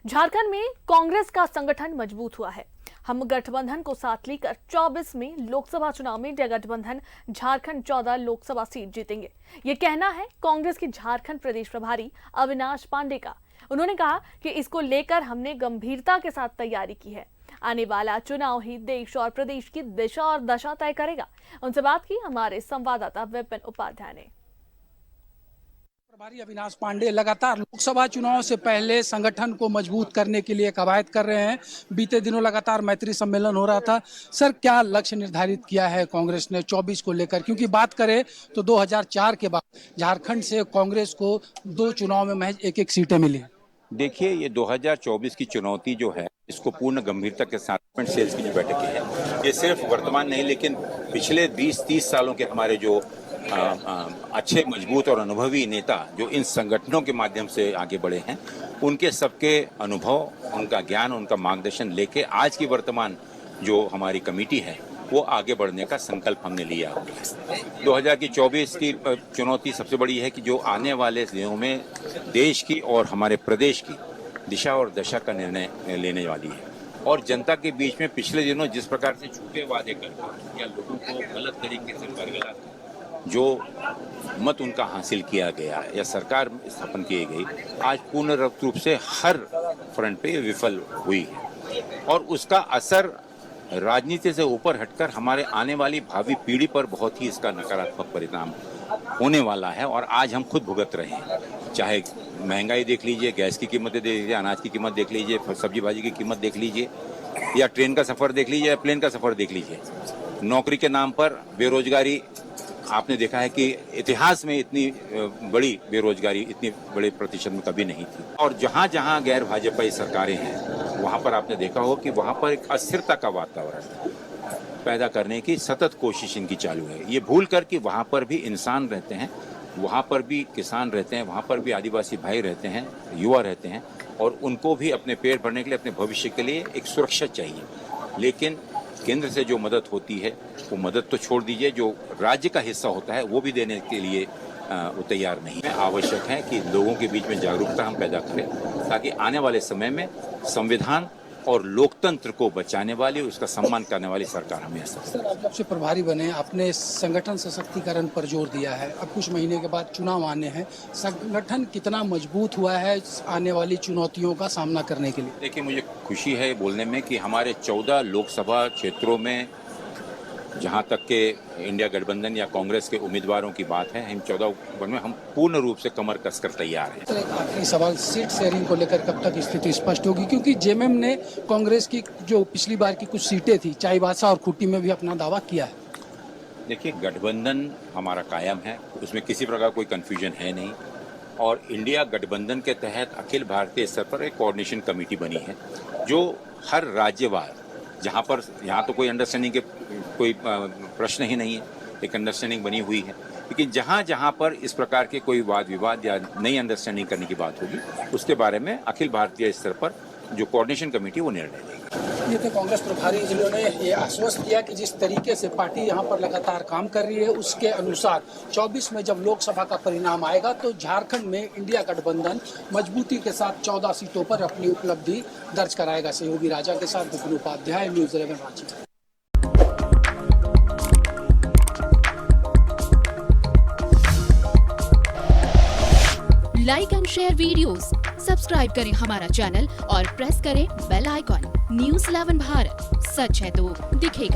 झारखंड में कांग्रेस का संगठन मजबूत हुआ है। हम गठबंधन को साथ लेकर 24 में लोकसभा चुनाव में इंडिया गठबंधन झारखंड 14 लोकसभा सीट जीतेंगे। ये कहना है कांग्रेस के झारखंड प्रदेश प्रभारी अविनाश पांडे का। उन्होंने कहा कि इसको लेकर हमने गंभीरता के साथ तैयारी की है। आने वाला चुनाव ही देश और प्रदेश की दिशा और दशा तय करेगा। उनसे बात की हमारे संवाददाता विपिन उपाध्याय ने। प्रभारी अविनाश पांडे लगातार लोकसभा चुनाव से पहले संगठन को मजबूत करने के लिए कवायद कर रहे हैं। बीते दिनों लगातार मैत्री सम्मेलन हो रहा था। सर, क्या लक्ष्य निर्धारित किया है कांग्रेस ने 24 को लेकर? क्योंकि बात करें तो 2004 के बाद झारखंड से कांग्रेस को 2 चुनाव में महज एक एक सीटें मिली। देखिए, ये 2024 की चुनौती जो है, इसको पूर्ण गंभीरता के साथ सेल्स की जो बैठकें हैं, ये सिर्फ वर्तमान नहीं लेकिन पिछले 20-30 सालों के हमारे जो अच्छे मजबूत और अनुभवी नेता जो इन संगठनों के माध्यम से आगे बढ़े हैं, उनके सबके अनुभव, उनका ज्ञान, उनका मार्गदर्शन लेके आज की वर्तमान जो हमारी कमेटी है वो आगे बढ़ने का संकल्प हमने लिया। 2024 की चुनौती सबसे बड़ी है कि जो आने वाले दिनों में देश की और हमारे प्रदेश की दिशा और दशा का निर्णय लेने वाली है। और जनता के बीच में पिछले दिनों जिस प्रकार से झूठे वादे करके या लोगों को गलत तरीके से बरगला जो मत उनका हासिल किया गया या सरकार स्थापन की गई, आज पूर्ण रूप से हर फ्रंट पे विफल हुई है। और उसका असर राजनीति से ऊपर हटकर हमारे आने वाली भावी पीढ़ी पर बहुत ही इसका नकारात्मक परिणाम होने वाला है। और आज हम खुद भुगत रहे हैं। चाहे महंगाई देख लीजिए, गैस की कीमतें देख लीजिए, अनाज की कीमत देख लीजिए, सब्जी भाजी की कीमत देख लीजिए, या ट्रेन का सफर देख लीजिए, या प्लेन का सफर देख लीजिए। नौकरी के नाम पर बेरोजगारी, आपने देखा है कि इतिहास में इतनी बड़ी बेरोजगारी इतनी बड़े प्रतिशत में कभी नहीं थी। और जहां जहां गैर भाजपाई सरकारें हैं, वहां पर आपने देखा हो कि वहां पर एक अस्थिरता का वातावरण पैदा करने की सतत कोशिश इनकी चालू है। ये भूल कर कि वहां पर भी इंसान रहते हैं, वहां पर भी किसान रहते हैं, वहां पर भी आदिवासी भाई रहते हैं, युवा रहते हैं, और उनको भी अपने पेट भरने के लिए, अपने भविष्य के लिए एक सुरक्षा चाहिए। लेकिन केंद्र से जो मदद होती है वो मदद तो छोड़ दीजिए, जो राज्य का हिस्सा होता है वो भी देने के लिए वो तैयार नहीं है। आवश्यक है कि लोगों के बीच में जागरूकता हम पैदा करें ताकि आने वाले समय में संविधान और लोकतंत्र को बचाने वाली, उसका सम्मान करने वाली सरकार हमें है। सर, आप जब से प्रभारी बने, आपने संगठन सशक्तिकरण पर जोर दिया है। अब कुछ महीने के बाद चुनाव आने हैं, संगठन कितना मजबूत हुआ है आने वाली चुनौतियों का सामना करने के लिए? देखिए, मुझे खुशी है बोलने में कि हमारे 14 लोकसभा क्षेत्रों में, जहां तक के इंडिया गठबंधन या कांग्रेस के उम्मीदवारों की बात है, हम 14 में हम पूर्ण रूप से कमर कसकर तैयार हैं। तो एक आखिरी सवाल, सीट शेयरिंग को लेकर कब तक स्थिति स्पष्ट होगी? क्योंकि जेएमएम ने कांग्रेस की जो पिछली बार की कुछ सीटें थी, चाईबासा और खूंटी में भी अपना दावा किया है। देखिए, गठबंधन हमारा कायम है, उसमें किसी प्रकार कोई कंफ्यूजन है नहीं। और इंडिया गठबंधन के तहत अखिल भारतीय स्तर पर एक कोऑर्डिनेशन कमेटी बनी है जो हर राज्यवार, जहाँ पर यहाँ तो कोई अंडरस्टैंडिंग के कोई प्रश्न ही नहीं है, एक अंडरस्टैंडिंग बनी हुई है। लेकिन जहाँ जहाँ पर इस प्रकार के कोई वाद विवाद या नई अंडरस्टैंडिंग करने की बात होगी, उसके बारे में अखिल भारतीय स्तर पर जो कोऑर्डिनेशन कमेटी वो निर्णय लेगी। ये तो कांग्रेस प्रभारी जिन्होंने ये आश्वस्त किया कि जिस तरीके से पार्टी यहाँ पर लगातार काम कर रही है, उसके अनुसार 24 में जब लोकसभा का परिणाम आएगा तो झारखंड में इंडिया गठबंधन मजबूती के साथ 14 सीटों पर अपनी उपलब्धि दर्ज कराएगा। सहयोगी राजा के साथ Vipin Upadhyay, news 11 Ranchi. Like and share videos, subscribe करें हमारा चैनल और प्रेस करें बेल आइकॉन। न्यूज़ 11 भारत, सच है तो दिखेगा।